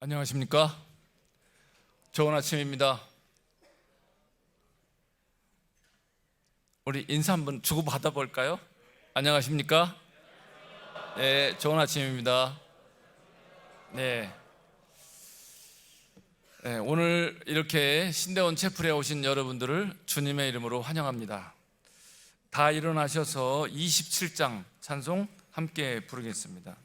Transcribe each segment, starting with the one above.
안녕하십니까? 좋은 아침입니다. 우리 인사 한번 주고받아 볼까요? 안녕하십니까? 네, 좋은 아침입니다. 네. 오늘 이렇게 신대원 채플에 오신 여러분들을 주님의 이름으로 환영합니다. 다 일어나셔서 27장 찬송 함께 부르겠습니다.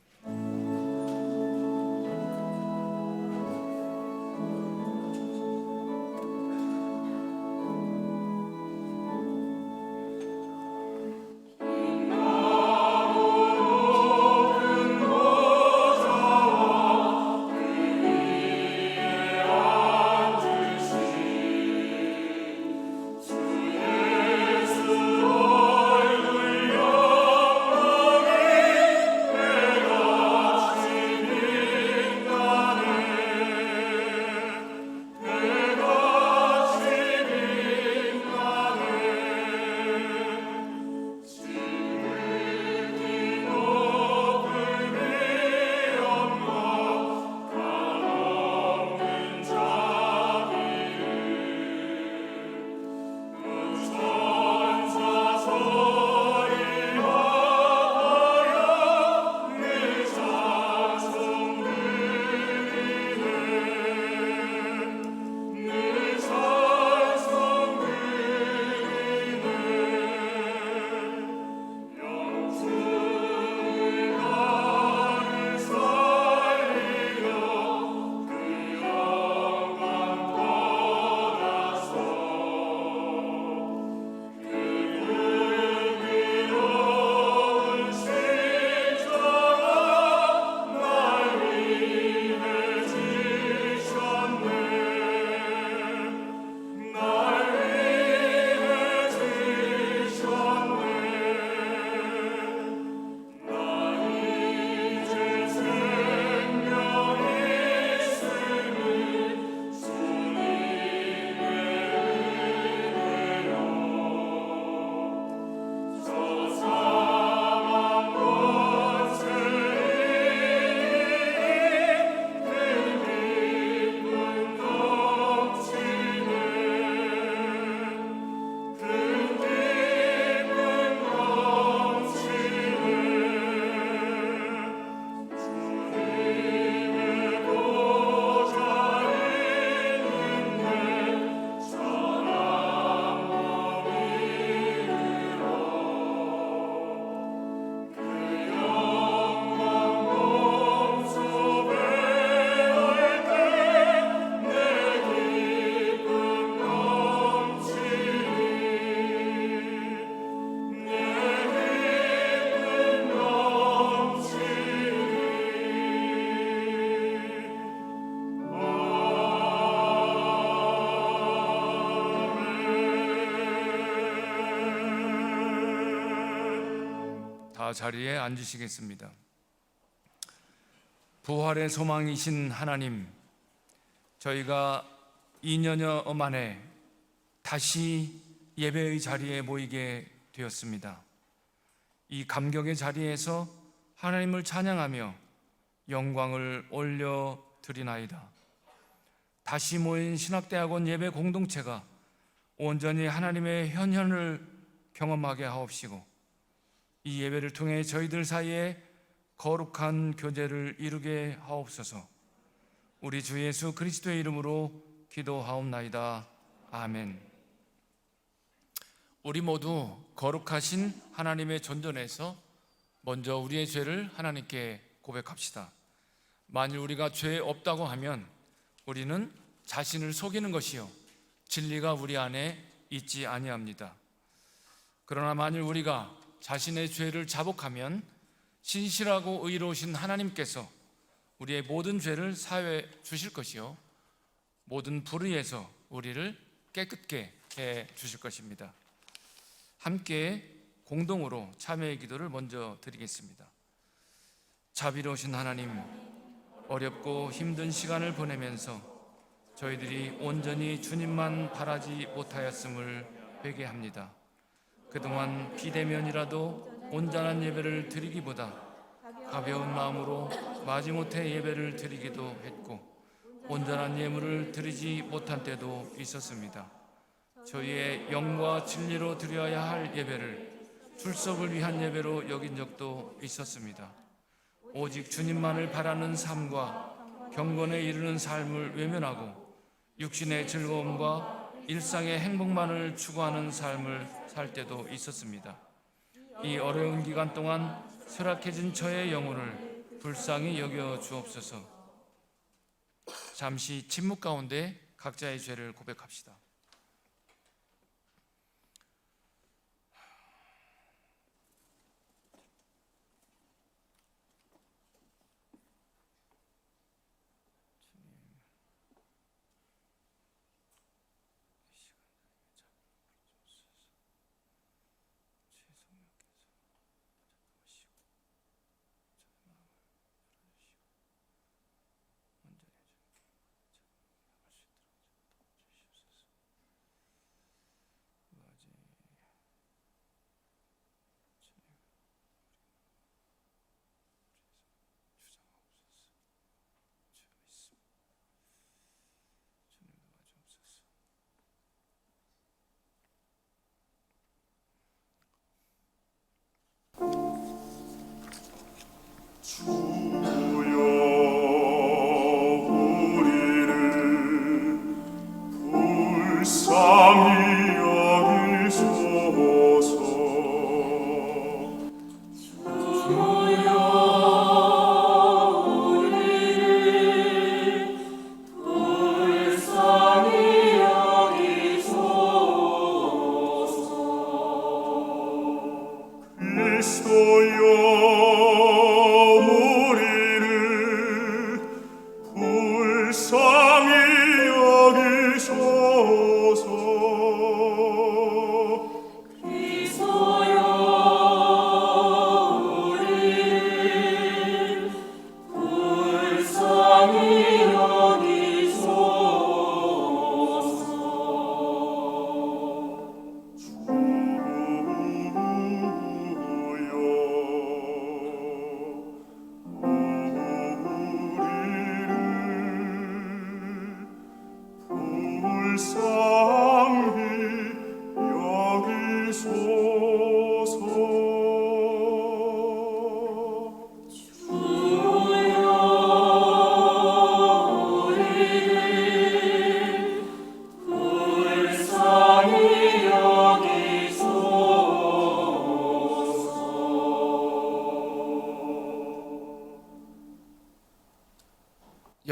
다 자리에 앉으시겠습니다. 부활의 소망이신 하나님, 저희가 2년여 만에 다시 예배의 자리에 모이게 되었습니다. 이 감격의 자리에서 하나님을 찬양하며 영광을 올려드리나이다. 다시 모인 신학대학원 예배 공동체가 온전히 하나님의 현현을 경험하게 하옵시고, 이 예배를 통해 저희들 사이에 거룩한 교제를 이루게 하옵소서. 우리 주 예수 그리스도의 이름으로 기도하옵나이다. 아멘. 우리 모두 거룩하신 하나님의 존전에서 먼저 우리의 죄를 하나님께 고백합시다. 만일 우리가 죄 없다고 하면 우리는 자신을 속이는 것이요 진리가 우리 안에 있지 아니합니다. 그러나 만일 우리가 자신의 죄를 자복하면 신실하고 의로우신 하나님께서 우리의 모든 죄를 사해 주실 것이요 모든 불의에서 우리를 깨끗게 해 주실 것입니다. 함께 공동으로 참회의 기도를 먼저 드리겠습니다. 자비로우신 하나님, 어렵고 힘든 시간을 보내면서 저희들이 온전히 주님만 바라지 못하였음을 회개합니다. 그동안 비대면이라도 온전한 예배를 드리기보다 가벼운 마음으로 마지못해 예배를 드리기도 했고, 온전한 예물을 드리지 못한 때도 있었습니다. 저희의 영과 진리로 드려야 할 예배를 출석을 위한 예배로 여긴 적도 있었습니다. 오직 주님만을 바라는 삶과 경건에 이르는 삶을 외면하고 육신의 즐거움과 일상의 행복만을 추구하는 삶을 살 때도 있었습니다. 이 어려운 기간 동안 쇠락해진 저의 영혼을 불쌍히 여겨 주옵소서. 잠시 침묵 가운데 각자의 죄를 고백합시다.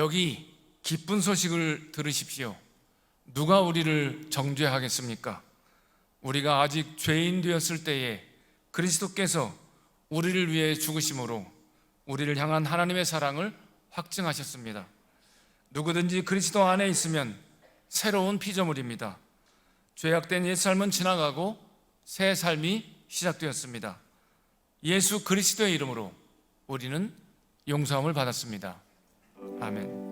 여기 기쁜 소식을 들으십시오. 누가 우리를 정죄하겠습니까? 우리가 아직 죄인 되었을 때에 그리스도께서 우리를 위해 죽으심으로 우리를 향한 하나님의 사랑을 확증하셨습니다. 누구든지 그리스도 안에 있으면 새로운 피조물입니다. 죄악된 옛 삶은 지나가고 새 삶이 시작되었습니다. 예수 그리스도의 이름으로 우리는 용서함을 받았습니다. 아멘.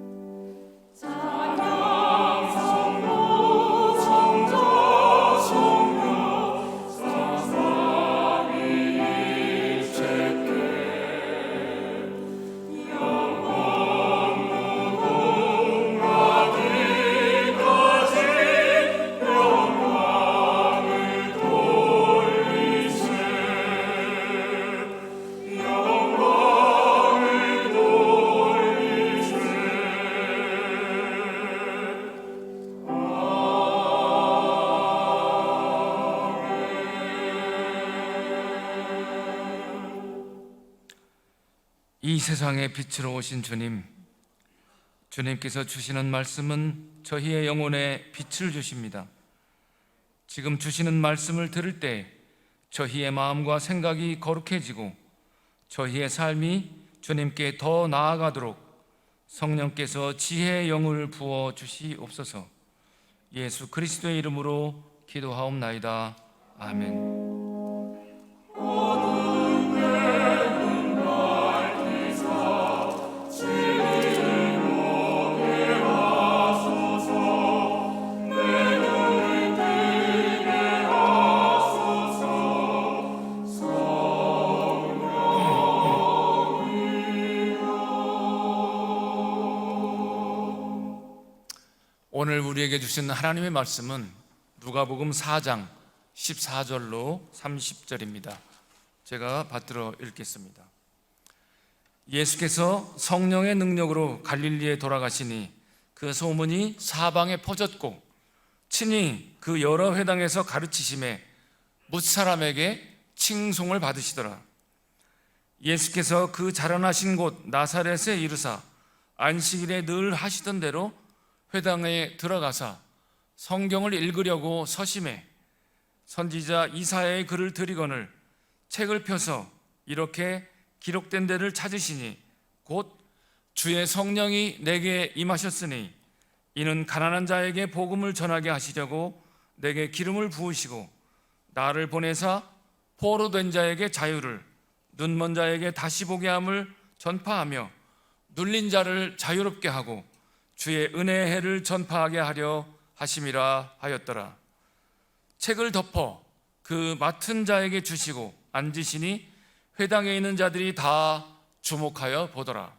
이 세상의 빛으로 오신 주님, 주님께서 주시는 말씀은 저희의 영혼에 빛을 주십니다. 지금 주시는 말씀을 들을 때 저희의 마음과 생각이 거룩해지고 저희의 삶이 주님께 더 나아가도록 성령께서 지혜의 영을 부어 주시옵소서. 예수 그리스도의 이름으로 기도하옵나이다. 아멘. 오늘 우리에게 주신 하나님의 말씀은 누가복음 4장 14절로 30절입니다. 제가 받들어 읽겠습니다. 예수께서 성령의 능력으로 갈릴리에 돌아가시니 그 소문이 사방에 퍼졌고 친히 그 여러 회당에서 가르치심에 뭇사람에게 칭송을 받으시더라. 예수께서 그 자라나신 곳 나사렛에 이르사 안식일에 늘 하시던 대로 회당에 들어가사 성경을 읽으려고 서심해 선지자 이사야의 글을 들이거늘 책을 펴서 이렇게 기록된 데를 찾으시니 곧 주의 성령이 내게 임하셨으니 이는 가난한 자에게 복음을 전하게 하시려고 내게 기름을 부으시고 나를 보내사 포로된 자에게 자유를, 눈먼 자에게 다시 보게 함을 전파하며 눌린 자를 자유롭게 하고 주의 은혜의 해를 전파하게 하려 하심이라 하였더라. 책을 덮어 그 맡은 자에게 주시고 앉으시니 회당에 있는 자들이 다 주목하여 보더라.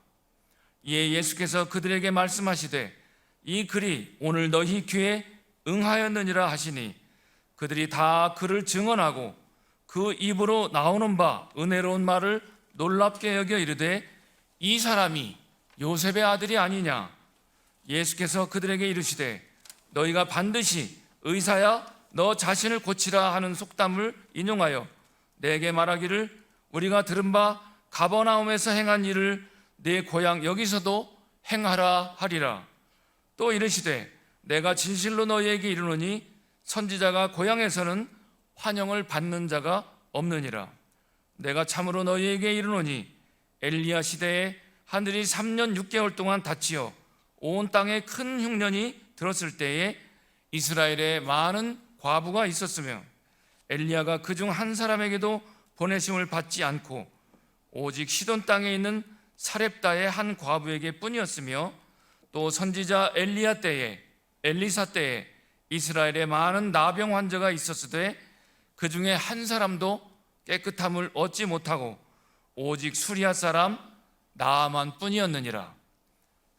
이에 예수께서 그들에게 말씀하시되 이 글이 오늘 너희 귀에 응하였느니라 하시니 그들이 다 그를 증언하고 그 입으로 나오는 바 은혜로운 말을 놀랍게 여겨 이르되 이 사람이 요셉의 아들이 아니냐. 예수께서 그들에게 이르시되 너희가 반드시 의사야 너 자신을 고치라 하는 속담을 인용하여 내게 말하기를 우리가 들은 바 가버나움에서 행한 일을 내 고향 여기서도 행하라 하리라. 또 이르시되 내가 진실로 너희에게 이르노니 선지자가 고향에서는 환영을 받는 자가 없느니라. 내가 참으로 너희에게 이르노니 엘리야 시대에 하늘이 3년 6개월 동안 닫히어 온 땅에 큰 흉년이 들었을 때에 이스라엘에 많은 과부가 있었으며 엘리야가 그중 한 사람에게도 보내심을 받지 않고 오직 시돈 땅에 있는 사렙다의 한 과부에게 뿐이었으며 또 선지자 엘리야 때에 엘리사 때에 이스라엘에 많은 나병 환자가 있었으되 그 중에 한 사람도 깨끗함을 얻지 못하고 오직 수리아 사람 나아만 뿐이었느니라.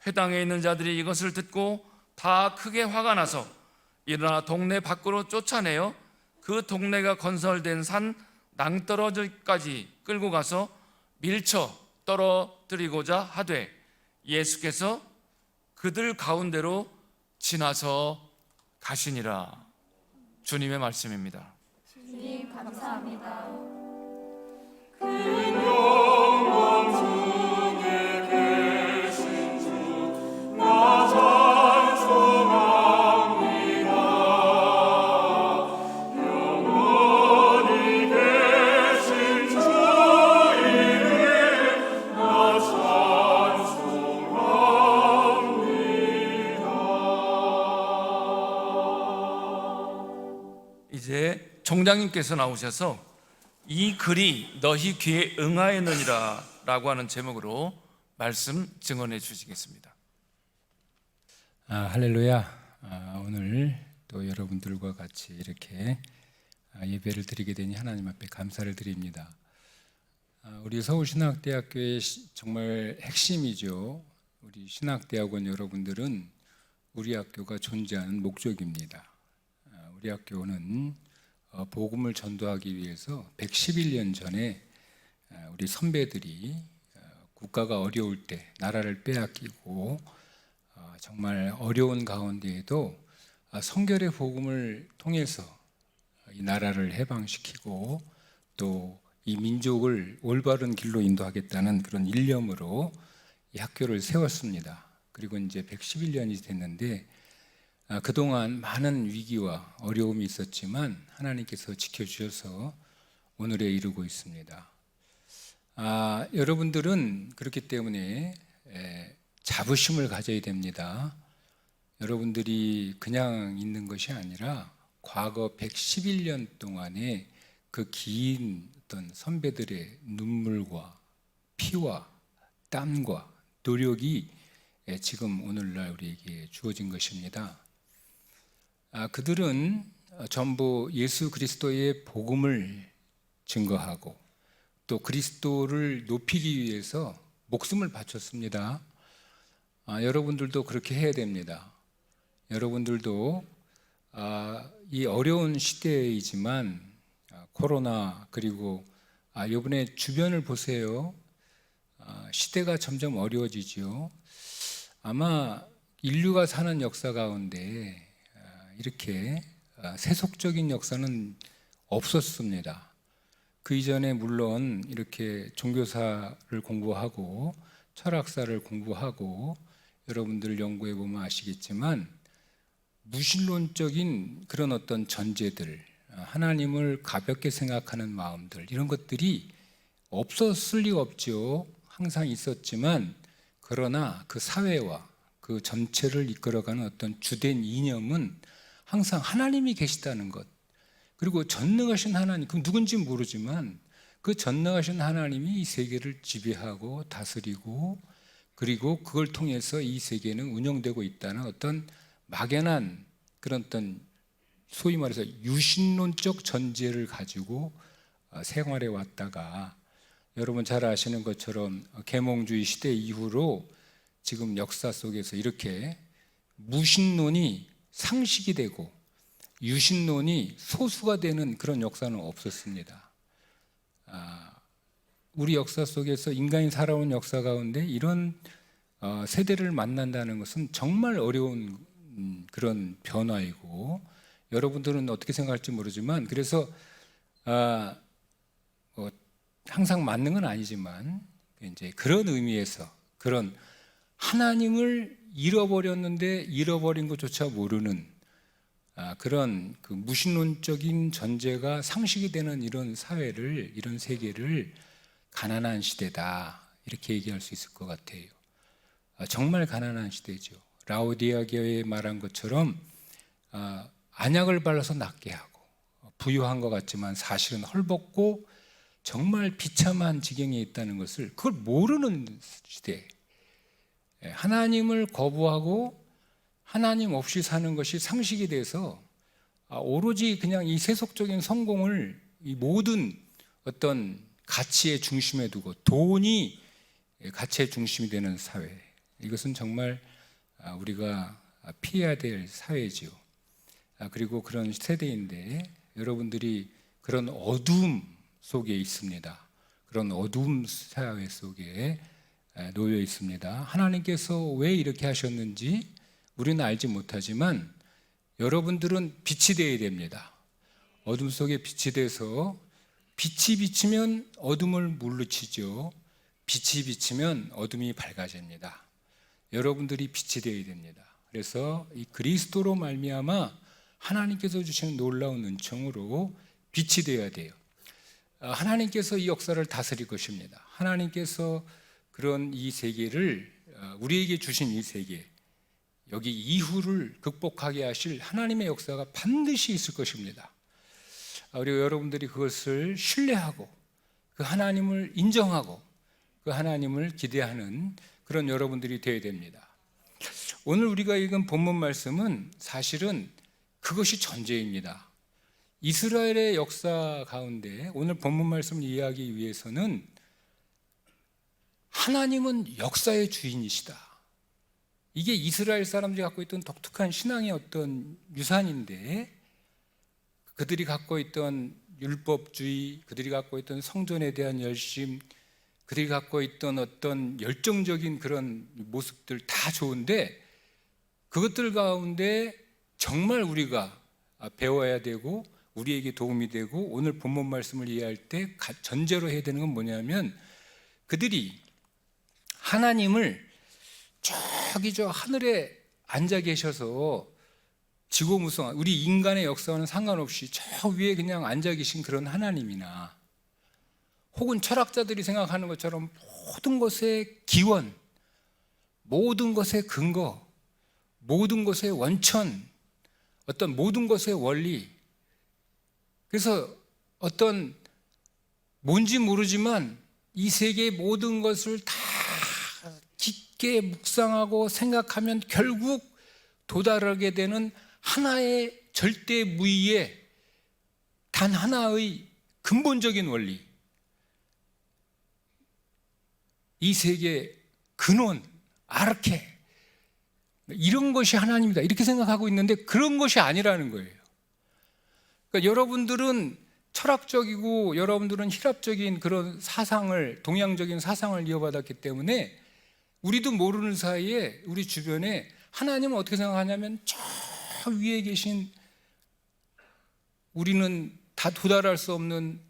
회당에 있는 자들이 이것을 듣고 다 크게 화가 나서 일어나 동네 밖으로 쫓아내어 그 동네가 건설된 산 낭떠러지까지 끌고 가서 밀쳐 떨어뜨리고자 하되 예수께서 그들 가운데로 지나서 가시니라. 주님의 말씀입니다. 주님 감사합니다. 이제 총장님께서 나오셔서 이 글이 너희 귀에 응하였느니라 라고 하는 제목으로 말씀 증언해 주시겠습니다. 할렐루야. 오늘 또 여러분들과 같이 이렇게 예배를 드리게 되니 하나님 앞에 감사를 드립니다. 우리 서울신학대학교의 정말 핵심이죠. 우리 신학대학원 여러분들은 우리 학교가 존재하는 목적입니다. 우리 학교는 복음을 전도하기 위해서 111년 전에 우리 선배들이 국가가 어려울 때 나라를 빼앗기고 정말 어려운 가운데에도 성결의 복음을 통해서 이 나라를 해방시키고 또 이 민족을 올바른 길로 인도하겠다는 그런 일념으로 이 학교를 세웠습니다. 그리고 이제 111년이 됐는데 그동안 많은 위기와 어려움이 있었지만 하나님께서 지켜주셔서 오늘에 이르고 있습니다. 여러분들은 그렇기 때문에 자부심을 가져야 됩니다. 여러분들이 그냥 있는 것이 아니라 과거 111년 동안의 그 긴 어떤 선배들의 눈물과 피와 땀과 노력이 지금 오늘날 우리에게 주어진 것입니다. 그들은 전부 예수 그리스도의 복음을 증거하고 또 그리스도를 높이기 위해서 목숨을 바쳤습니다. 여러분들도 그렇게 해야 됩니다. 여러분들도 이 어려운 시대이지만 코로나 그리고 이번에 주변을 보세요. 시대가 점점 어려워지죠. 아마 인류가 사는 역사 가운데 이렇게 세속적인 역사는 없었습니다. 그 이전에 물론 이렇게 종교사를 공부하고 철학사를 공부하고 여러분들 연구해 보면 아시겠지만 무신론적인 그런 어떤 전제들, 하나님을 가볍게 생각하는 마음들, 이런 것들이 없었을 리가 없죠. 항상 있었지만 그러나 그 사회와 그 전체를 이끌어가는 어떤 주된 이념은 항상 하나님이 계시다는 것, 그리고 전능하신 하나님, 그 누군지 모르지만 그 전능하신 하나님이 이 세계를 지배하고 다스리고 그리고 그걸 통해서 이 세계는 운영되고 있다는 어떤 막연한 그런 어떤 소위 말해서 유신론적 전제를 가지고 생활해 왔다가 여러분 잘 아시는 것처럼 계몽주의 시대 이후로 지금 역사 속에서 이렇게 무신론이 상식이 되고 유신론이 소수가 되는 그런 역사는 없었습니다. 우리 역사 속에서 인간이 살아온 역사 가운데 이런 세대를 만난다는 것은 정말 어려운 그런 변화이고, 여러분들은 어떻게 생각할지 모르지만, 그래서 항상 맞는 건 아니지만 이제 그런 의미에서 그런 하나님을 잃어버렸는데 잃어버린 것조차 모르는 그런 그 무신론적인 전제가 상식이 되는 이런 사회를, 이런 세계를 가난한 시대다 이렇게 얘기할 수 있을 것 같아요. 정말 가난한 시대죠. 라오디아 교회에 말한 것처럼 안약을 발라서 낫게 하고 부유한 것 같지만 사실은 헐벗고 정말 비참한 지경에 있다는 것을 그걸 모르는 시대. 하나님을 거부하고 하나님 없이 사는 것이 상식이 돼서 오로지 그냥 이 세속적인 성공을 이 모든 어떤 가치의 중심에 두고 돈이 가치의 중심이 되는 사회, 이것은 정말 우리가 피해야 될 사회지요. 그리고 그런 세대인데 여러분들이 그런 어두움 속에 있습니다. 그런 어두움 사회 속에 놓여 있습니다. 하나님께서 왜 이렇게 하셨는지 우리는 알지 못하지만 여러분들은 빛이 되어야 됩니다. 어둠 속에 빛이 돼서 빛이 비치면 어둠을 물리치죠. 빛이 비치면 어둠이 밝아집니다. 여러분들이 빛이 되어야 됩니다. 그래서 이 그리스도로 말미암아 하나님께서 주시는 놀라운 은총으로 빛이 되어야 돼요. 하나님께서 이 역사를 다스릴 것입니다. 하나님께서 그런 이 세계를, 우리에게 주신 이 세계, 여기 이후를 극복하게 하실 하나님의 역사가 반드시 있을 것입니다. 그리고 여러분들이 그것을 신뢰하고 그 하나님을 인정하고 그 하나님을 기대하는 그런 여러분들이 되어야 됩니다. 오늘 우리가 읽은 본문 말씀은 사실은 그것이 전제입니다. 이스라엘의 역사 가운데 오늘 본문 말씀을 이해하기 위해서는 하나님은 역사의 주인이시다. 이게 이스라엘 사람들이 갖고 있던 독특한 신앙의 어떤 유산인데, 그들이 갖고 있던 율법주의, 그들이 갖고 있던 성전에 대한 열심, 그들이 갖고 있던 어떤 열정적인 그런 모습들 다 좋은데, 그것들 가운데 정말 우리가 배워야 되고 우리에게 도움이 되고 오늘 본문 말씀을 이해할 때 전제로 해야 되는 건 뭐냐면, 그들이 하나님을 저기 저 하늘에 앉아 계셔서 지고무성, 우리 인간의 역사와는 상관없이 저 위에 그냥 앉아 계신 그런 하나님이나, 혹은 철학자들이 생각하는 것처럼 모든 것의 기원, 모든 것의 근거, 모든 것의 원천, 어떤 모든 것의 원리, 그래서 어떤 뭔지 모르지만 이 세계의 모든 것을 다 깊게 묵상하고 생각하면 결국 도달하게 되는 하나의 절대 무의의 단 하나의 근본적인 원리, 이 세계의 근원, 아르케, 이런 것이 하나님이다 이렇게 생각하고 있는데 그런 것이 아니라는 거예요. 그러니까 여러분들은 철학적이고 여러분들은 힐압적인 그런 사상을, 동양적인 사상을 이어받았기 때문에 우리도 모르는 사이에 우리 주변에 하나님은 어떻게 생각하냐면 저 위에 계신 우리는 다 도달할 수 없는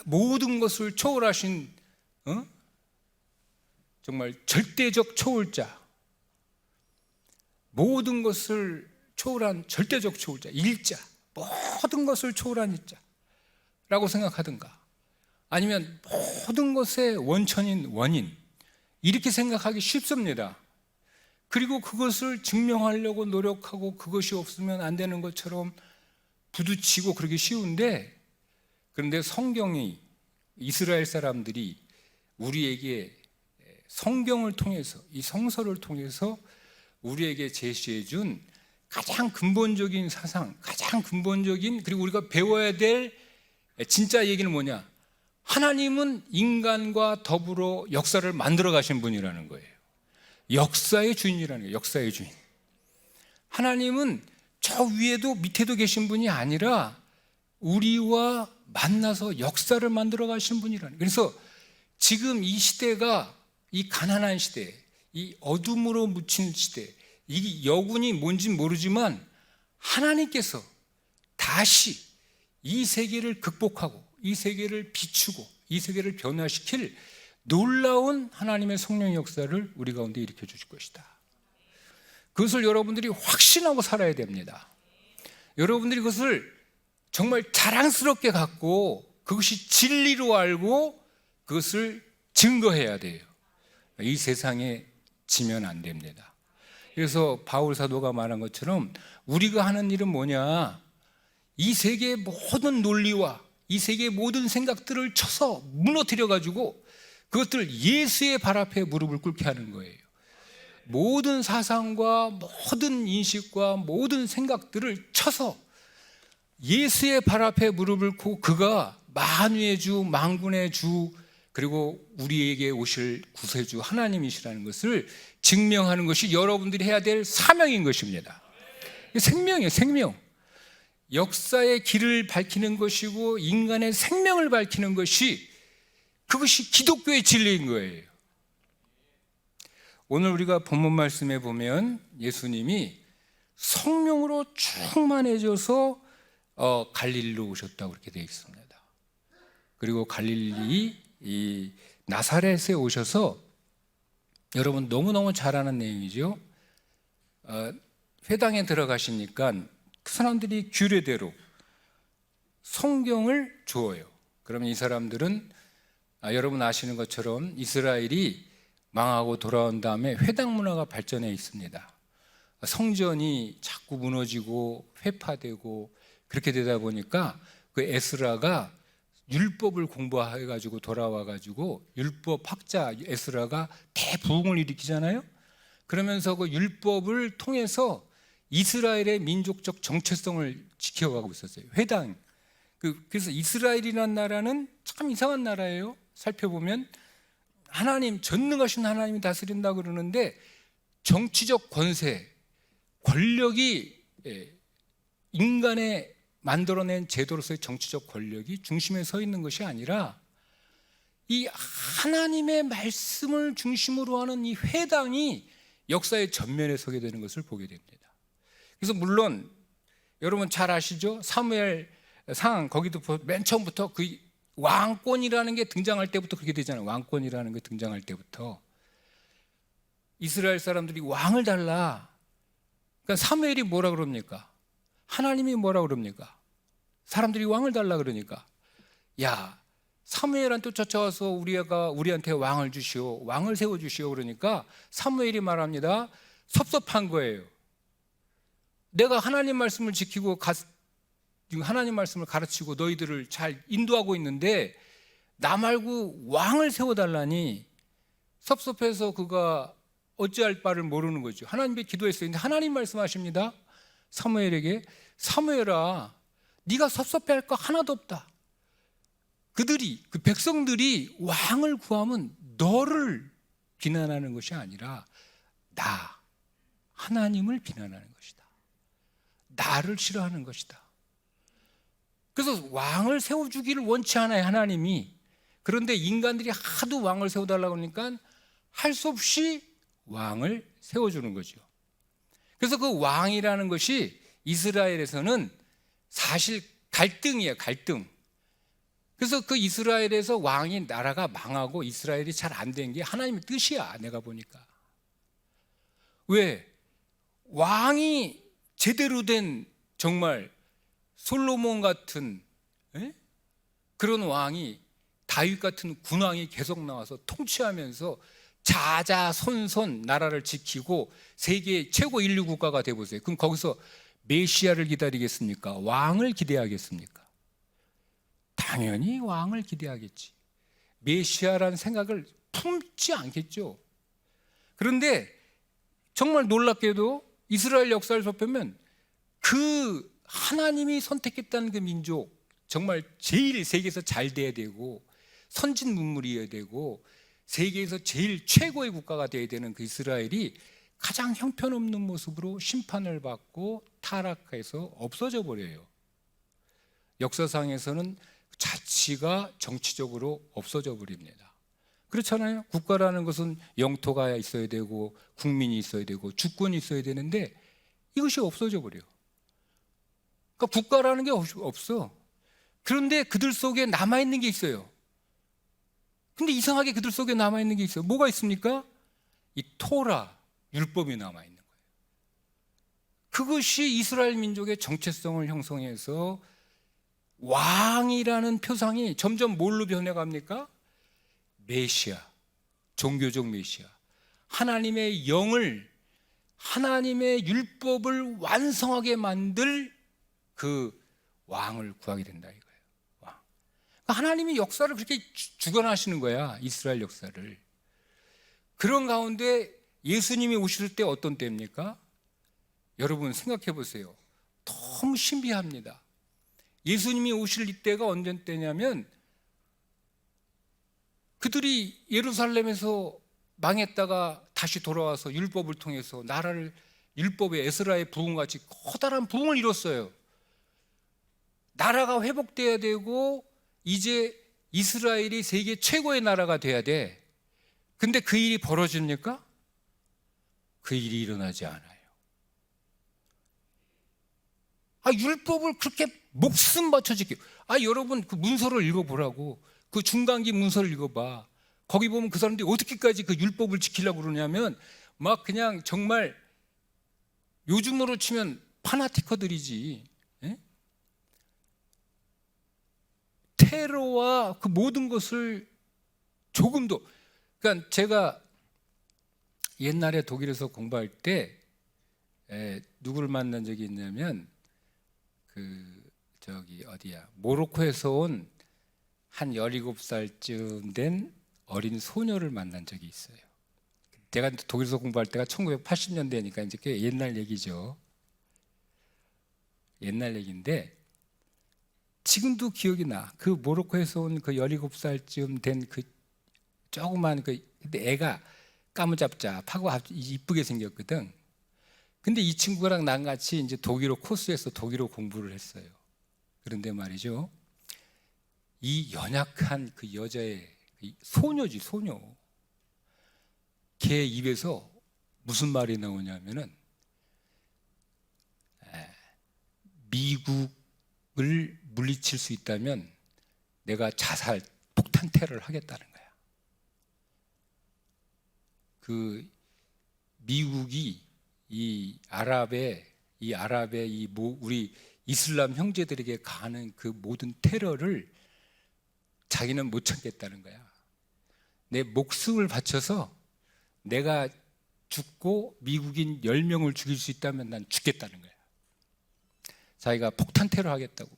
모든 것을 초월하신 정말 절대적 초월자, 모든 것을 초월한 절대적 초월자, 일자, 모든 것을 초월한 일자라고 생각하든가, 아니면 모든 것의 원천인 원인, 이렇게 생각하기 쉽습니다. 그리고 그것을 증명하려고 노력하고 그것이 없으면 안 되는 것처럼 부딪히고 그러기 쉬운데, 그런데 성경이, 이스라엘 사람들이 우리에게 성경을 통해서, 이 성서를 통해서 우리에게 제시해 준 가장 근본적인 사상, 가장 근본적인, 그리고 우리가 배워야 될 진짜 얘기는 뭐냐? 하나님은 인간과 더불어 역사를 만들어 가신 분이라는 거예요. 역사의 주인이라는 거예요. 역사의 주인. 하나님은 저 위에도 밑에도 계신 분이 아니라 우리와 만나서 역사를 만들어 가신 분이라는 거예요. 그래서 지금 이 시대가, 이 가난한 시대, 이 어둠으로 묻힌 시대, 이 여군이 뭔진 모르지만 하나님께서 다시 이 세계를 극복하고 이 세계를 비추고 이 세계를 변화시킬 놀라운 하나님의 성령의 역사를 우리 가운데 일으켜 주실 것이다. 그것을 여러분들이 확신하고 살아야 됩니다. 여러분들이 그것을 정말 자랑스럽게 갖고 그것이 진리로 알고 그것을 증거해야 돼요. 이 세상에 지면 안 됩니다. 그래서 바울 사도가 말한 것처럼 우리가 하는 일은 뭐냐? 이 세계의 모든 논리와 이 세계의 모든 생각들을 쳐서 무너뜨려 가지고 그것들을 예수의 발 앞에 무릎을 꿇게 하는 거예요. 모든 사상과 모든 인식과 모든 생각들을 쳐서 예수의 발 앞에 무릎을 꿇고 그가 만유의 주, 만군의 주, 그리고 우리에게 오실 구세주 하나님이시라는 것을 증명하는 것이 여러분들이 해야 될 사명인 것입니다. 생명이에요, 생명. 역사의 길을 밝히는 것이고 인간의 생명을 밝히는 것이, 그것이 기독교의 진리인 거예요. 오늘 우리가 본문 말씀에 보면 예수님이 성령으로 충만해져서 갈릴리로 오셨다고 그렇게 되어 있습니다. 그리고 갈릴리 이 나사렛에 오셔서, 여러분 너무너무 잘 아는 내용이죠. 회당에 들어가시니까 그 사람들이 규례대로 성경을 주어요. 그러면 이 사람들은 여러분 아시는 것처럼 이스라엘이 망하고 돌아온 다음에 회당 문화가 발전해 있습니다. 성전이 자꾸 무너지고 회파되고 그렇게 되다 보니까 그 에스라가 율법을 공부해가지고 돌아와가지고 율법 학자 에스라가 대부흥을 일으키잖아요. 그러면서 그 율법을 통해서 이스라엘의 민족적 정체성을 지켜가고 있었어요. 회당. 그래서 이스라엘이라는 나라는 참 이상한 나라예요. 살펴보면 하나님, 전능하신 하나님이 다스린다 그러는데 정치적 권세, 권력이 인간의 만들어낸 제도로서의 정치적 권력이 중심에 서 있는 것이 아니라 이 하나님의 말씀을 중심으로 하는 이 회당이 역사의 전면에 서게 되는 것을 보게 됩니다. 그래서 물론 여러분 잘 아시죠? 사무엘상 거기도 맨 처음부터 그 왕권이라는 게 등장할 때부터 그렇게 되잖아요. 왕권이라는 게 등장할 때부터 이스라엘 사람들이 왕을 달라. 그러니까 사무엘이 뭐라 그럽니까? 하나님이 뭐라 그럽니까? 사람들이 왕을 달라 그러니까, 야, 사무엘한테 쫓아와서 우리한테 왕을 주시오, 왕을 세워주시오 그러니까 사무엘이 말합니다. 섭섭한 거예요. 내가 하나님 말씀을 지키고 하나님 말씀을 가르치고 너희들을 잘 인도하고 있는데 나 말고 왕을 세워달라니 섭섭해서 그가 어찌할 바를 모르는 거죠. 하나님께 기도했어요. 근데 하나님 말씀하십니다. 사무엘에게, 사무엘아, 네가 섭섭해할 거 하나도 없다. 그 백성들이 왕을 구하면 너를 비난하는 것이 아니라 하나님을 비난하는 것이다. 나를 싫어하는 것이다. 그래서 왕을 세워주기를 원치 않아요, 하나님이. 그런데 인간들이 하도 왕을 세워달라고 하니까 할 수 없이 왕을 세워주는 거죠. 그래서 그 왕이라는 것이 이스라엘에서는 사실 갈등이에요, 갈등. 그래서 그 이스라엘에서 왕이 나라가 망하고 이스라엘이 잘 안 된 게 하나님의 뜻이야, 내가 보니까. 왜? 왕이 제대로 된 정말 솔로몬 같은 그런 왕이, 다윗 같은 군왕이 계속 나와서 통치하면서 자자손손 나라를 지키고 세계 최고 인류 국가가 돼보세요. 그럼 거기서 메시아를 기다리겠습니까? 왕을 기대하겠습니까? 당연히 왕을 기대하겠지. 메시아라는 생각을 품지 않겠죠. 그런데 정말 놀랍게도 이스라엘 역사를 살펴보면 그 하나님이 선택했다는 그 민족, 정말 제일 세계에서 잘 돼야 되고 선진 문물이어야 되고 세계에서 제일 최고의 국가가 돼야 되는 그 이스라엘이 가장 형편없는 모습으로 심판을 받고 타락해서 없어져 버려요. 역사상에서는 자치가 정치적으로 없어져 버립니다. 그렇잖아요. 국가라는 것은 영토가 있어야 되고 국민이 있어야 되고 주권이 있어야 되는데 이것이 없어져 버려요. 그러니까 국가라는 게 없어. 그런데 그들 속에 남아있는 게 있어요. 근데 이상하게 그들 속에 남아있는 게 있어요. 뭐가 있습니까? 이 토라, 율법이 남아있는 거예요. 그것이 이스라엘 민족의 정체성을 형성해서 왕이라는 표상이 점점 뭘로 변해갑니까? 메시아, 종교적 메시아, 하나님의 영을, 하나님의 율법을 완성하게 만들 그 왕을 구하게 된다 이거예요. 왕. 하나님이 역사를 그렇게 주관하시는 거야, 이스라엘 역사를. 그런 가운데 예수님이 오실 때 어떤 때입니까? 여러분 생각해 보세요. 너무 신비합니다. 예수님이 오실 이때가 언제 때냐면 그들이 예루살렘에서 망했다가 다시 돌아와서 율법을 통해서 나라를, 율법의 에스라의 부흥같이 커다란 부흥을 이뤘어요. 나라가 회복돼야 되고 이제 이스라엘이 세계 최고의 나라가 돼야 돼. 근데 그 일이 벌어집니까? 그 일이 일어나지 않아요. 율법을 그렇게 목숨 바쳐 지키고, 여러분 그 문서를 읽어보라고. 그 중간기 문서를 읽어봐. 거기 보면 그 사람들이 어떻게까지 그 율법을 지키려고 그러냐면 막 그냥 정말 요즘으로 치면 파나티커들이지. 예? 테러와 그 모든 것을 조금도, 그러니까 제가 옛날에 독일에서 공부할 때 누구를 만난 적이 있냐면 모로코에서 온 한 17살쯤 된 어린 소녀를 만난 적이 있어요. 제가 독일에서 공부할 때가 1980년대니까 이제 꽤 옛날 얘기죠. 옛날 얘기인데 지금도 기억이 나. 그 모로코에서 온 그 17살쯤 된 그 조그만 근데 애가 까무잡잡하고 이쁘게 생겼거든. 근데 이 친구랑 난 같이 이제 독일어 코스에서 독일어 공부를 했어요. 그런데 말이죠, 이 연약한 그 여자의 소녀지, 소녀. 걔 입에서 무슨 말이 나오냐면은 미국을 물리칠 수 있다면 내가 자살, 폭탄 테러를 하겠다는 거야. 그 미국이 이 아랍의 우리 이슬람 형제들에게 가하는 그 모든 테러를 자기는 못 참겠다는 거야. 내 목숨을 바쳐서 내가 죽고 미국인 10명을 죽일 수 있다면 난 죽겠다는 거야. 자기가 폭탄 테러 하겠다고.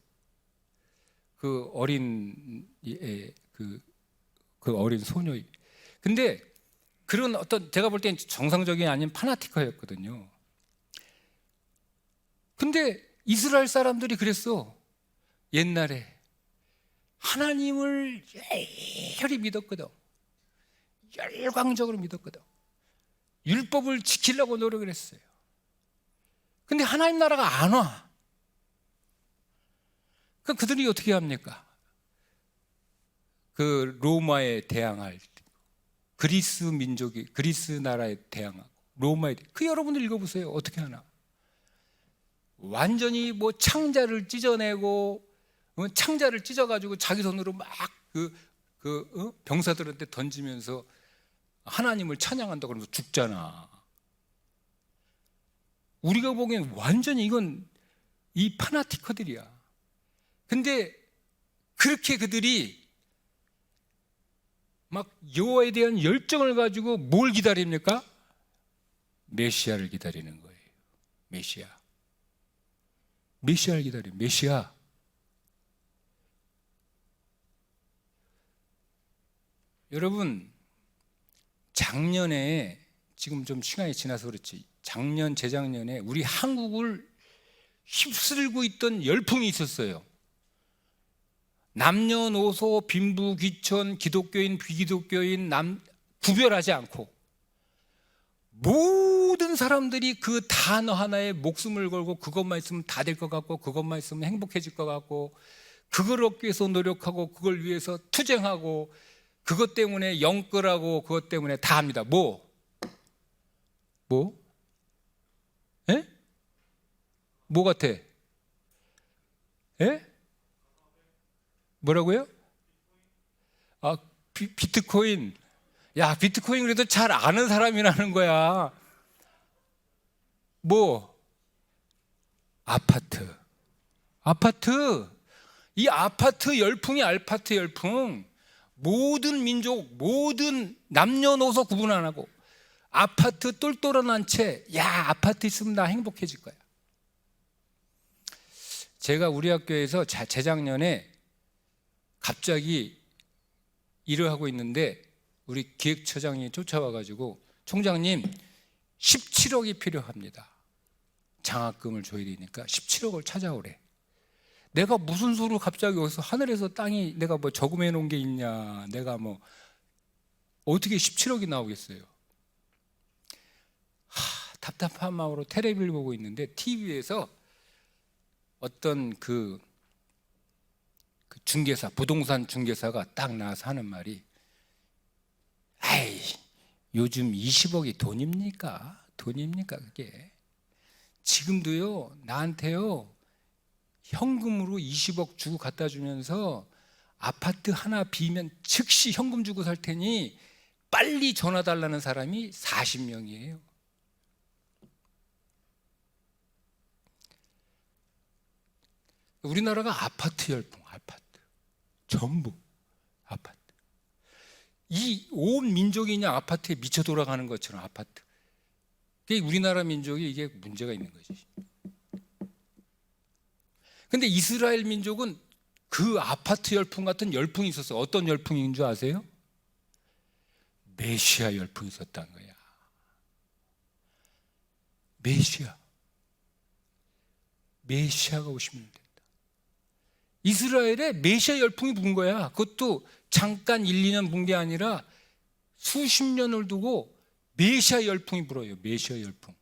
그 어린 그 어린 소녀. 근데 그런 어떤, 제가 볼 땐 정상적인 아닌 파나티커였거든요. 근데 이스라엘 사람들이 그랬어. 옛날에 하나님을 열렬히 믿었거든. 열광적으로 믿었거든. 율법을 지키려고 노력을 했어요. 근데 하나님 나라가 안 와. 그럼 그들이 어떻게 합니까? 그 로마에 대항할 때, 그리스 민족이 그리스 나라에 대항하고 로마에 그 여러분들 읽어보세요. 어떻게 하나? 완전히 뭐 창자를 찢어내고 창자를 찢어가지고 자기 손으로 막 병사들한테 던지면서 하나님을 찬양한다 그러면서 죽잖아. 우리가 보기엔 완전히 이건 이 파나티커들이야. 근데 그렇게 그들이 막 여호와에 대한 열정을 가지고 뭘 기다립니까? 메시아를 기다리는 거예요. 메시아를 기다려요. 메시아. 여러분, 작년에, 지금 좀 시간이 지나서 그렇지, 작년 재작년에 우리 한국을 휩쓸고 있던 열풍이 있었어요. 남녀노소 빈부귀천 기독교인 비기독교인 구별하지 않고 모든 사람들이 그 단어 하나에 목숨을 걸고 그것만 있으면 다 될 것 같고 그것만 있으면 행복해질 것 같고 그걸 얻기 위해서 노력하고 그걸 위해서 투쟁하고 그것 때문에 영끌하고 그것 때문에 다 합니다. 뭐? 에? 뭐 같아? 에? 뭐라고요? 아, 비트코인. 야, 비트코인 그래도 잘 아는 사람이라는 거야. 뭐? 아파트. 이 아파트 열풍이 아파트 열풍. 모든 민족, 모든 남녀노소 구분 안 하고 아파트 똘똘한 한 채, 야, 아파트 있으면 나 행복해질 거야. 제가 우리 학교에서 재작년에 갑자기 일을 하고 있는데 우리 기획처장이 쫓아와가지고 총장님 17억이 필요합니다. 장학금을 줘야 되니까 17억을 찾아오래. 내가 무슨 수로 갑자기 여기서 하늘에서 땅이 내가 뭐 저금해 놓은 게 있냐, 내가 뭐 어떻게 17억이 나오겠어요. 답답한 마음으로 텔레비를 보고 있는데 TV에서 어떤 그 중개사, 부동산 중개사가 딱 나와서 하는 말이, 아이, 요즘 20억이 돈입니까? 그게 지금도요 나한테요 현금으로 20억 주고 갖다 주면서 아파트 하나 비면 즉시 현금 주고 살 테니 빨리 전화 달라는 사람이 40명이에요. 우리나라가 아파트 열풍, 전부 아파트. 이 온 민족이 그냥 아파트에 미쳐 돌아가는 것처럼 아파트. 우리나라 민족이 이게 문제가 있는 거지. 근데 이스라엘 민족은 그 아파트 열풍 같은 열풍이 있었어요. 어떤 열풍인 줄 아세요? 메시아 열풍이 있었다는 거야. 메시아가 오시면 된다. 이스라엘에 메시아 열풍이 분 거야. 그것도 잠깐 1, 2년 분 게 아니라 수십 년을 두고 메시아 열풍이 불어요. 메시아 열풍.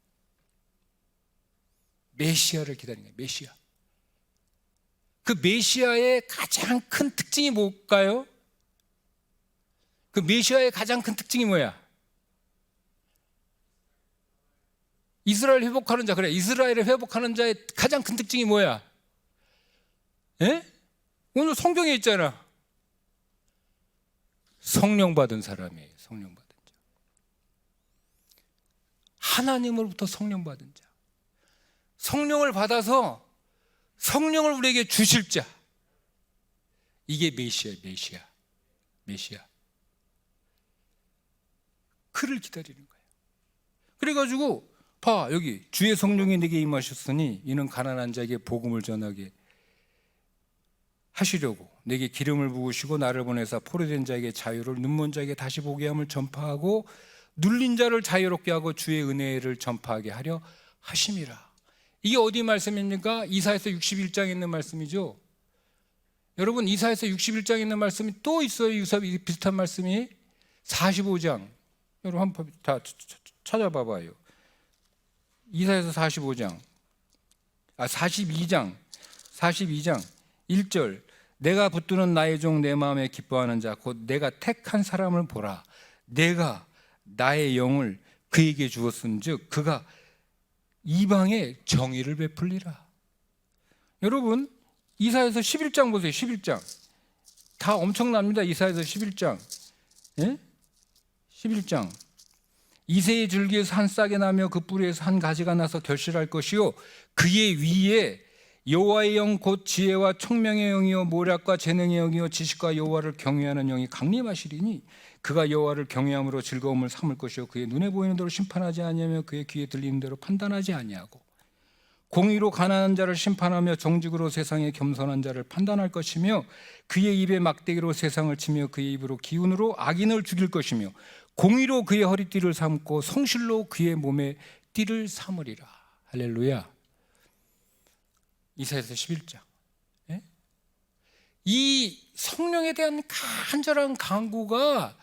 메시아를 기다리는 거예요. 메시아. 그 메시아의 가장 큰 특징이 뭘까요? 그 메시아의 가장 큰 특징이 뭐야? 이스라엘 회복하는 자. 그래, 이스라엘을 회복하는 자의 가장 큰 특징이 뭐야? 예? 오늘 성경에 있잖아. 성령 받은 사람이에요. 성령 받은 자. 하나님으로부터 성령 받은 자. 성령을 받아서 성령을 우리에게 주실 자. 이게 메시아. 그를 기다리는 거예요. 그래가지고 봐, 여기 주의 성령이 내게 임하셨으니 이는 가난한 자에게 복음을 전하게 하시려고 내게 기름을 부으시고 나를 보내사 포로된 자에게 자유를, 눈먼 자에게 다시 보게 함을 전파하고 눌린 자를 자유롭게 하고 주의 은혜를 전파하게 하려 하심이라. 이게 어디 말씀입니까? 이사야서 61장에 있는 말씀이죠. 여러분, 이사야서 61장에 있는 말씀이 또 있어요. 비슷한 말씀이. 45장 여러분 한번 다 찾아봐봐요. 이사야서 42장 1절 내가 붙드는 나의 종 내 마음에 기뻐하는 자 곧 내가 택한 사람을 보라. 내가 나의 영을 그에게 주었은즉 그가 이방에 정의를 베풀리라. 여러분 이사야서 11장 보세요. 11장 다 엄청납니다. 이사야서 11장 11장 이새의 줄기에서 한 싹이 나며 그 뿌리에서 한 가지가 나서 결실할 것이요 그의 위에 여호와의 영 곧 지혜와 총명의 영이요 모략과 재능의 영이요 지식과 여호와를 경외하는 영이 강림하시리니 그가 여호와를 경외함으로 즐거움을 삼을 것이요 그의 눈에 보이는 대로 심판하지 아니하며 그의 귀에 들리는 대로 판단하지 아니하고 공의로 가난한 자를 심판하며 정직으로 세상의 겸손한 자를 판단할 것이며 그의 입에 막대기로 세상을 치며 그의 입으로 기운으로 악인을 죽일 것이며 공의로 그의 허리띠를 삼고 성실로 그의 몸에 띠를 삼으리라. 할렐루야. 이사야서 11장. 이 성령에 대한 간절한 간구가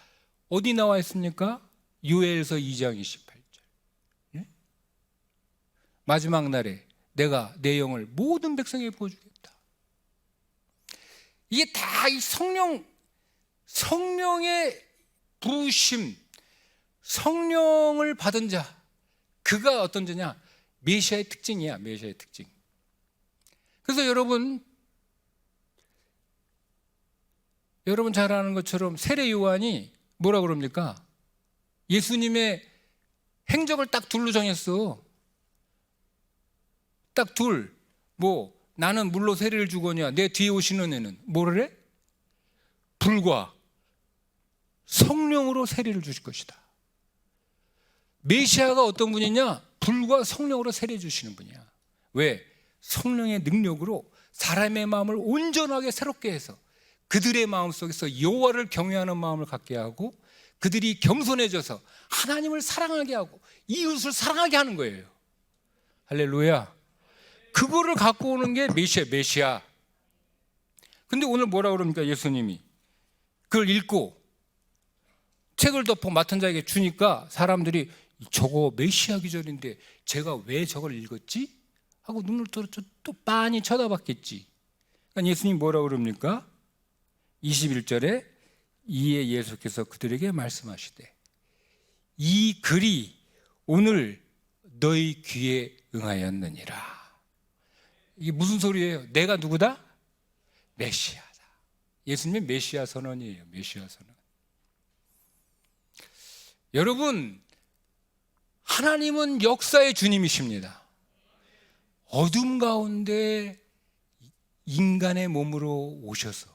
어디 나와 있습니까? 요엘서 2장 28절. 마지막 날에 내가 내 영을 모든 백성에게 부어주겠다. 이게 다 이 성령의 부으심, 성령을 받은 자, 그가 어떤 자냐? 메시아의 특징이야. 메시아의 특징. 그래서 여러분 잘 아는 것처럼 세례 요한이 뭐라 그럽니까? 예수님의 행적을 딱 둘로 정했어. 딱 둘. 뭐 나는 물로 세례를 주거냐, 내 뒤에 오시는 애는 뭐를 해? 불과 성령으로 세례를 주실 것이다. 메시아가 어떤 분이냐? 불과 성령으로 세례 주시는 분이야. 왜? 성령의 능력으로 사람의 마음을 온전하게 새롭게 해서 그들의 마음속에서 여호와를 경외하는 마음을 갖게 하고 그들이 겸손해져서 하나님을 사랑하게 하고 이웃을 사랑하게 하는 거예요. 할렐루야. 그거를 갖고 오는 게 메시아. 근데 오늘 뭐라 그럽니까? 예수님이 그걸 읽고 책을 덮어 맡은 자에게 주니까 사람들이 저거 메시아 기절인데 제가 왜 저걸 읽었지? 하고 눈을 또 빤히 쳐다봤겠지. 그러니까 예수님이 뭐라 그럽니까? 21절에 이에 예수께서 그들에게 말씀하시되 이 글이 오늘 너희 귀에 응하였느니라. 이게 무슨 소리예요? 내가 누구다? 메시아다. 예수님의 메시아 선언이에요. 메시아 선언. 여러분, 하나님은 역사의 주님이십니다. 어둠 가운데 인간의 몸으로 오셔서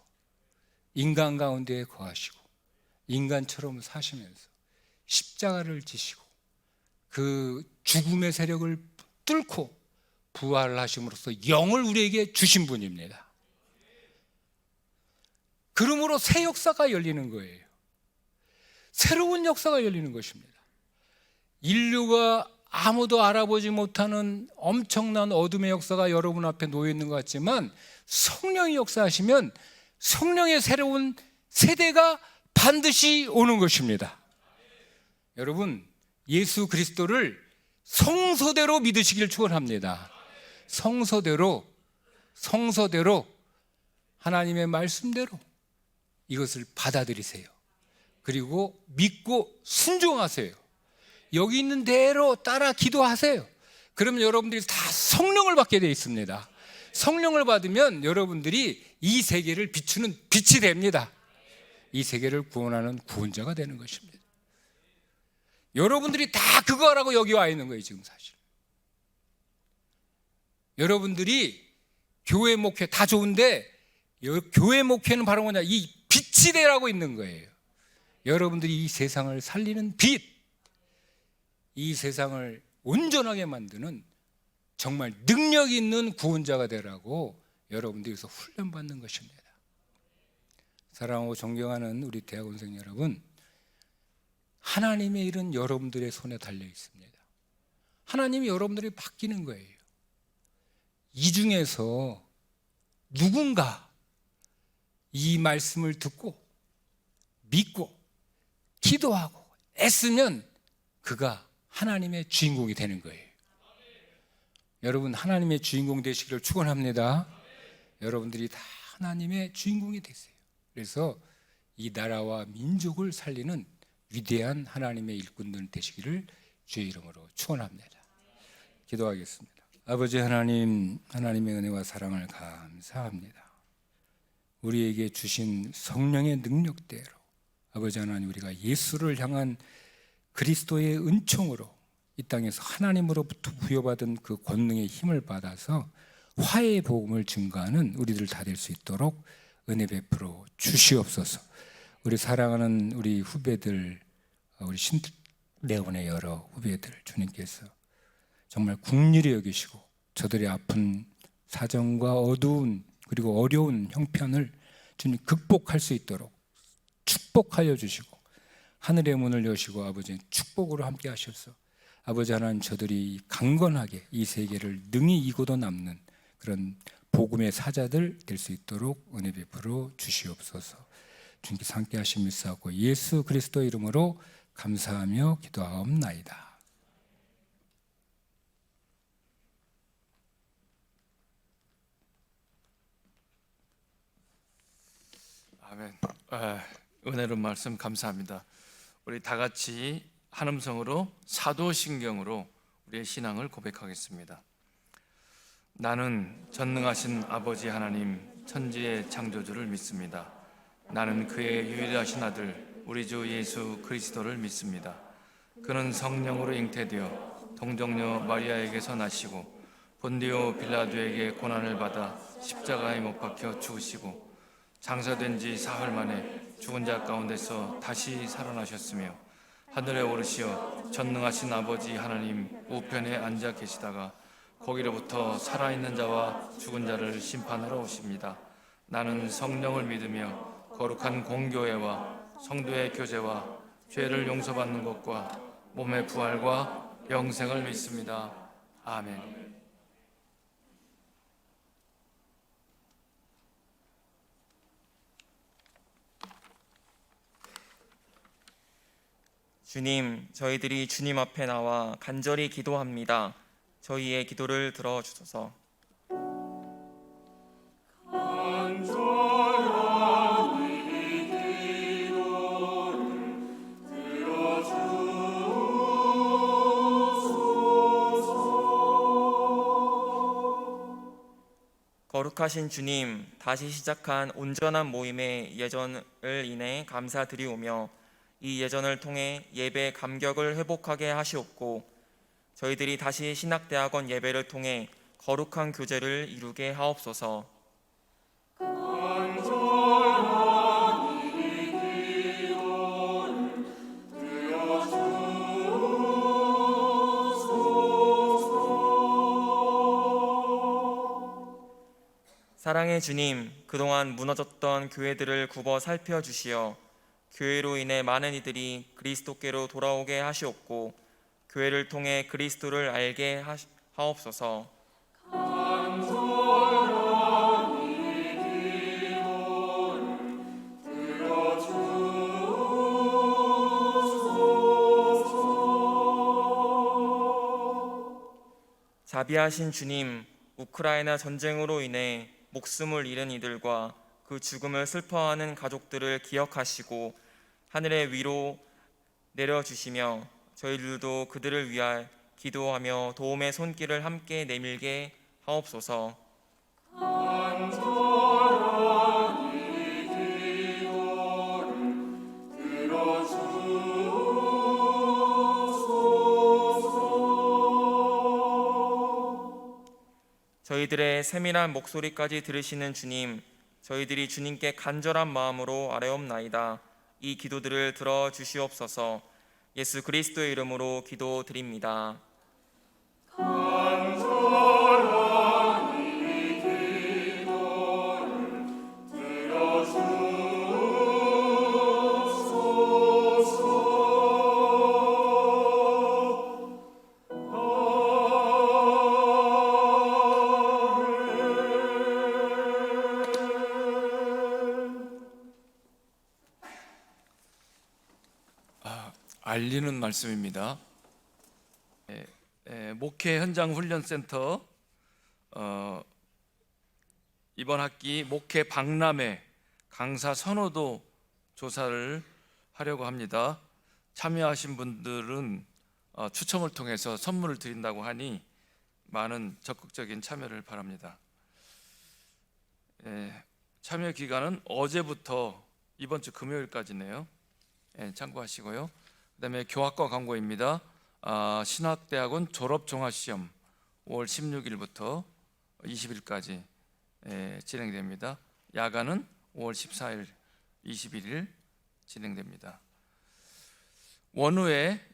인간 가운데 거하시고 인간처럼 사시면서 십자가를 지시고 그 죽음의 세력을 뚫고 부활하심으로써 영을 우리에게 주신 분입니다. 그러므로 새 역사가 열리는 거예요. 새로운 역사가 열리는 것입니다. 인류가 아무도 알아보지 못하는 엄청난 어둠의 역사가 여러분 앞에 놓여 있는 것 같지만 성령이 역사하시면 성령의 새로운 세대가 반드시 오는 것입니다. 여러분, 예수 그리스도를 성서대로 믿으시길 축원합니다. 성서대로 하나님의 말씀대로 이것을 받아들이세요. 그리고 믿고 순종하세요. 여기 있는 대로 따라 기도하세요. 그러면 여러분들이 다 성령을 받게 되어 있습니다. 성령을 받으면 여러분들이 이 세계를 비추는 빛이 됩니다. 이 세계를 구원하는 구원자가 되는 것입니다. 여러분들이 다 그거라고 여기 와 있는 거예요. 지금 사실 여러분들이 교회 목회 다 좋은데 교회 목회는 바로 뭐냐? 이 빛이 되라고 있는 거예요. 여러분들이 이 세상을 살리는 빛, 이 세상을 온전하게 만드는 정말 능력 있는 구원자가 되라고 여러분들에서 훈련받는 것입니다. 사랑하고 존경하는 우리 대학원생 여러분, 하나님의 일은 여러분들의 손에 달려 있습니다. 하나님이 여러분들이 바뀌는 거예요. 이 중에서 누군가 이 말씀을 듣고 믿고 기도하고 애쓰면 그가 하나님의 주인공이 되는 거예요. 여러분, 하나님의 주인공 되시기를 축원합니다. 여러분들이 다 하나님의 주인공이 되세요. 그래서 이 나라와 민족을 살리는 위대한 하나님의 일꾼들 되시기를 주의 이름으로 축원합니다. 기도하겠습니다. 아버지 하나님, 하나님의 은혜와 사랑을 감사합니다. 우리에게 주신 성령의 능력대로 아버지 하나님, 우리가 예수를 향한 그리스도의 은총으로 이 땅에서 하나님으로부터 부여받은 그 권능의 힘을 받아서 화해의 복음을 증거하는 우리들 다 될 수 있도록 은혜 베풀어 주시옵소서. 우리 사랑하는 우리 후배들, 우리 신대원의 여러 후배들 주님께서 정말 긍휼히 여기시고 저들의 아픈 사정과 어두운 그리고 어려운 형편을 주님 극복할 수 있도록 축복하여 주시고 하늘의 문을 여시고 아버지 축복으로 함께 하셔서 아버지 하나님, 저들이 강건하게 이 세계를 능히 이고도 남는 그런 복음의 사자들 될 수 있도록 은혜 베풀어 주시옵소서. 주님께서 함께 하심을 쌓고 예수 그리스도 이름으로 감사하며 기도하옵나이다. 아멘. 은혜로운 말씀 감사합니다. 우리 다 같이 한음성으로 사도신경으로 우리의 신앙을 고백하겠습니다. 나는 전능하신 아버지 하나님 천지의 창조주를 믿습니다. 나는 그의 유일하신 아들 우리 주 예수 그리스도를 믿습니다. 그는 성령으로 잉태되어 동정녀 마리아에게서 나시고 본디오 빌라도에게 고난을 받아 십자가에 못 박혀 죽으시고 장사된 지 사흘 만에 죽은 자 가운데서 다시 살아나셨으며 하늘에 오르시어 전능하신 아버지 하나님 우편에 앉아 계시다가 거기로부터 살아있는 자와 죽은 자를 심판하러 오십니다. 나는 성령을 믿으며 거룩한 공교회와 성도의 교제와 죄를 용서받는 것과 몸의 부활과 영생을 믿습니다. 아멘. 주님, 저희들이 주님 앞에 나와 간절히 기도합니다. 저희의 기도를 들어주소서. 거룩하신 주님, 다시 시작한 온전한 모임의 예전을 인해 감사드리오며 이 예전을 통해 예배 감격을 회복하게 하시옵고 저희들이 다시 신학대학원 예배를 통해 거룩한 교제를 이루게 하옵소서. 사랑의 주님, 그동안 무너졌던 교회들을 굽어 살펴주시어 교회로 인해 많은 이들이 그리스도께로 돌아오게 하시옵고 교회를 통해 그리스도를 알게 하옵소서. 자비하신 주님, 우크라이나 전쟁으로 인해 목숨을 잃은 이들과 그 죽음을 슬퍼하는 가족들을 기억하시고 하늘의 위로 내려주시며 저희들도 그들을 위하여 기도하며 도움의 손길을 함께 내밀게 하옵소서. 저희들의 세밀한 목소리까지 들으시는 주님, 저희들이 주님께 간절한 마음으로 아뢰옵나이다. 이 기도들을 들어주시옵소서. 예수 그리스도의 이름으로 기도드립니다. 알리는 말씀입니다. 목회 현장 훈련센터 이번 학기 목회 박람회 강사 선호도 조사를 하려고 합니다. 참여하신 분들은 추첨을 통해서 선물을 드린다고 하니 많은 적극적인 참여를 바랍니다. 참여 기간은 어제부터 이번 주 금요일까지네요. 참고하시고요. 그다음에 교학과 광고입니다. 신학대학원 졸업종합시험 5월 16일부터 20일까지 진행됩니다. 야간은 5월 14일, 21일 진행됩니다. 원우회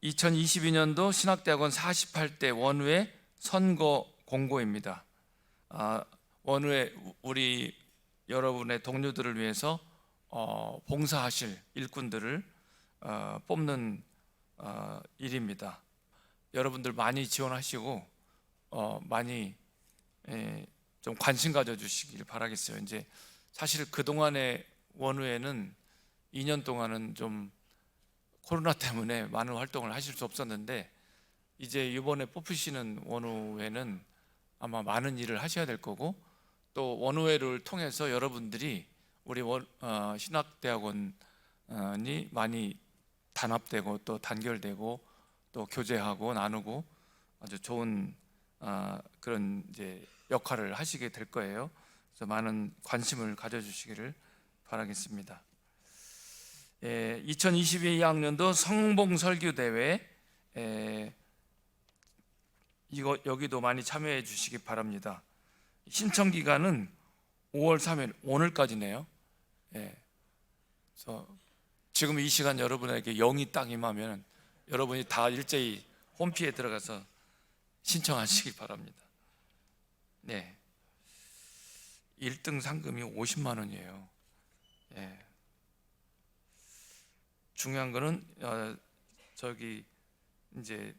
2022년도 신학대학원 48대 원우회 선거 공고입니다. 원우회 우리 여러분의 동료들을 위해서 봉사하실 일꾼들을 뽑는 일입니다. 여러분들 많이 지원하시고 많이 좀 관심 가져주시길 바라겠어요. 이제 사실 그 동안의 원우회는 2년 동안은 좀 코로나 때문에 많은 활동을 하실 수 없었는데 이제 이번에 뽑히시는 원우회는 아마 많은 일을 하셔야 될 거고 또 원우회를 통해서 여러분들이 우리 신학대학원이 많이 단합되고 또 단결되고 또 교제하고 나누고 아주 좋은 그런 이제 역할을 하시게 될 거예요. 그래서 많은 관심을 가져주시기를 바라겠습니다. 2022학년도 성봉설교대회 이거 여기도 많이 참여해 주시기 바랍니다. 신청 기간은 5월 3일 오늘까지네요. 그래서 지금 이 시간 여러분에게 영이 딱 임하면 여러분이 다 일제히 홈피에 들어가서 신청하시기 바랍니다. 1등 상금이 50만 원이에요. 중요한 거는 저기 이제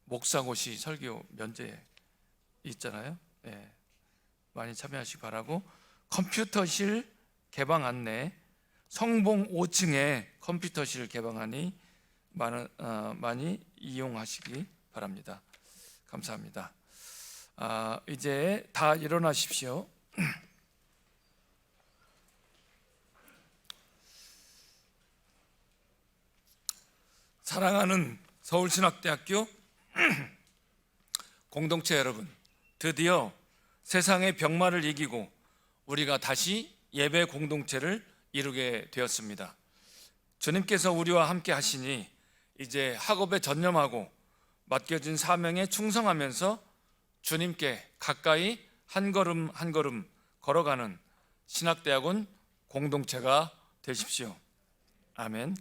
목사고시 설교 면제 있잖아요. 많이 참여하시기 바라고 컴퓨터실 개방 안내 성봉 5층에 컴퓨터실 개방하니 많이 이용하시기 바랍니다. 감사합니다. 이제 다 일어나십시오. 사랑하는 서울신학대학교 공동체 여러분, 드디어 세상의 병마를 이기고 우리가 다시 예배 공동체를 이루게 되었습니다. 주님께서 우리와 함께 하시니 이제 학업에 전념하고 맡겨진 사명에 충성하면서 주님께 가까이 한 걸음 한 걸음 걸어가는 신학대학원 공동체가 되십시오. 아멘.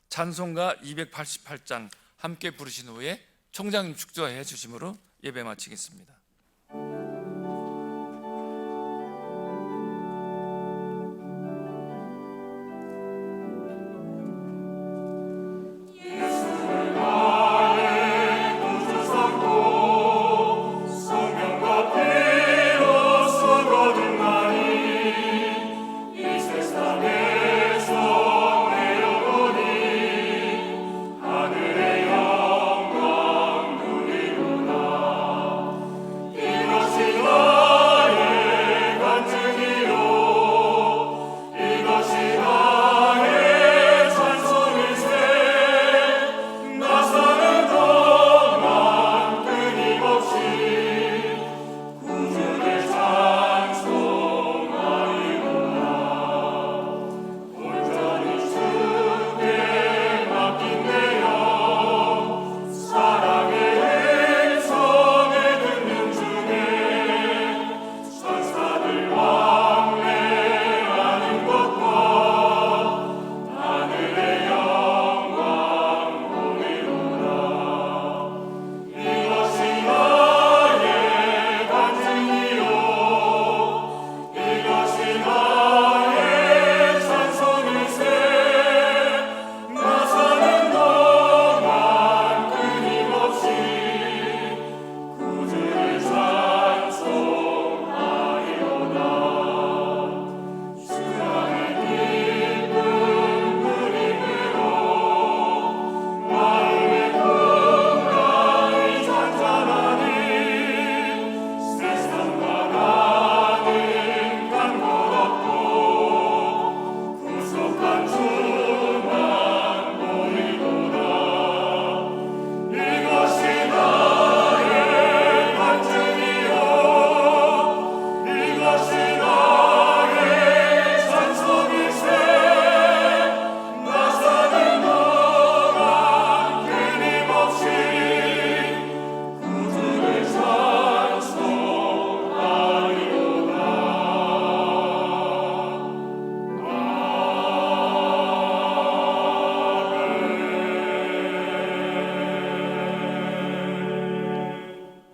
찬송가 288장 함께 부르신 후에 총장님 축도해 주심으로 예배 마치겠습니다.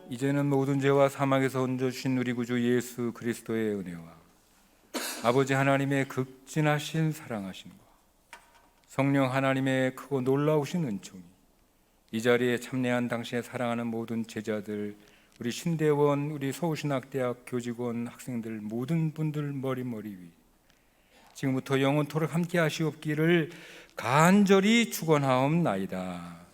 이제는 모든 죄와 사망에서 얹어주신 우리 구주 예수 그리스도의 은혜와 아버지 하나님의 극진하신 사랑하심과 성령 하나님의 크고 놀라우신 은총이 이 자리에 참여한 당신의 사랑하는 모든 제자들, 우리 신대원, 우리 서울신학대학 교직원, 학생들 모든 분들 머리 위 지금부터 영원토록 함께 하시옵기를 간절히 축원하옵나이다.